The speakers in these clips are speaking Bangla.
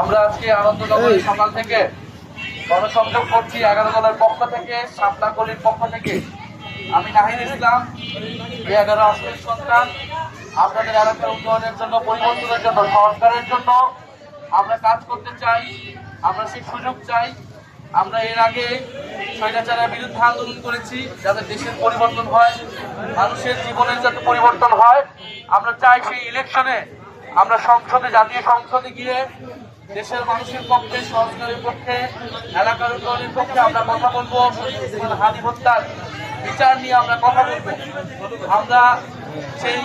আমরা আজকে আনন্দনগরের সকাল থেকে গণসংযোগ করছি 11 দলের পক্ষ থেকে, শাপলাকলির পক্ষ থেকে। আমি নাহিদ ইসলাম, 11 আসনের সন্তান। আপনাদের এলাকার উন্নয়নের জন্য, পরিবর্তনের জন্য, সংস্কারের জন্য আমরা কাজ করতে চাই। আমরা সেই সুযোগ চাই। আমরা এর আগে স্বৈরাচারের বিরুদ্ধে আন্দোলন করেছি, যাতে দেশের পরিবর্তন হয়, মানুষের জীবনের যাতে পরিবর্তন হয়। আমরা চাই সেই ইলেকশনে আমরা সংসদে, জাতীয় সংসদে গিয়ে দেশের মানুষের পক্ষে, সংস্কারের পক্ষে, এলাকার উন্নয়নের পক্ষে আমরা কথা বলবো। হাদি হত্যার বিচার নিয়ে আমরা কথা বলবো। আমরা সেই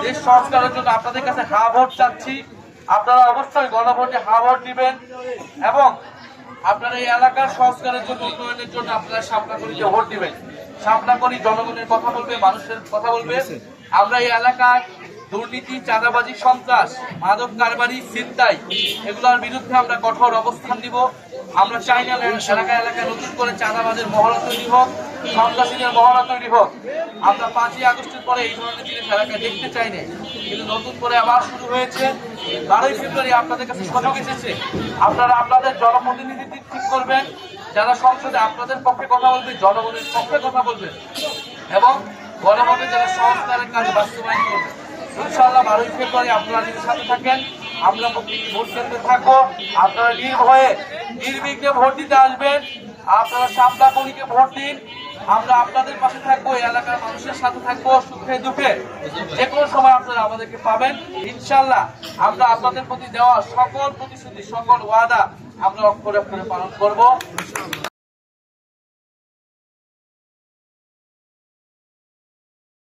দেশ সংস্কারের জন্য আপনাদের কাছে হা ভোট চাচ্ছি। আপনারা অবশ্যই গণভোটে হা ভোট দিবেন এবং আপনারা এই এলাকার সংস্কারের জন্য, উন্নয়নের জন্য আপনারা শাপলাকলিতে ভোট দিবেন। শাপলাকলি জনগণের কথা বলবে, মানুষের কথা বলবে। আমরা এই এলাকায় দুর্নীতি, চাঁদাবাজি, সন্ত্রাস, মাদক কারবারি, ছিনতাই, এগুলোর বিরুদ্ধে আমরা কঠোর অবস্থান নিব। আমরা চাই না এলাকায় নতুন করে চাঁদাবাজের মহড়া তৈরি হোক, সন্ত্রাসীদের মহড়া তৈরি হোক। আমরা 5ই আগস্টের পরে এই ধরনের জিনিস এলাকায় দেখতে চাই না, কিন্তু নতুন করে আবার শুরু হয়েছে। 12ই ফেব্রুয়ারি আপনাদের কাছে সুযোগ এসেছে। আপনারা আপনাদের জনপ্রতিনিধি ঠিক করবেন, যারা সংসদে আপনাদের পক্ষে কথা বলবে, জনগণের পক্ষে কথা বলবে এবং গণভোটে যারা সংস্কারের কাজ বাস্তবায়ন করবে। ইনশাআল্লাহ 12ই ফেব্রুয়ারি আপনারা যদি সাথে থাকেন, আমরা ভোট কেন্দ্রে থাকবো। আপনারা নির্ভয়ে, নির্বিঘ্নে ভোট দিতে আসবেন। আপনারা শাপলাকলিকে ভোট দিন। আমরা আপনাদের পাশে থাকবো, এলাকার মানুষের সাথে থাকবো, সুখে দুঃখে। যে কোনো সময় আপনারা আমাদেরকে পাবেন। ইনশাআল্লাহ আমরা আপনাদের প্রতি দেওয়া সকল প্রতিশ্রুতি, সকল ওয়াদা আমরা অক্ষরে অক্ষরে পালন করবো।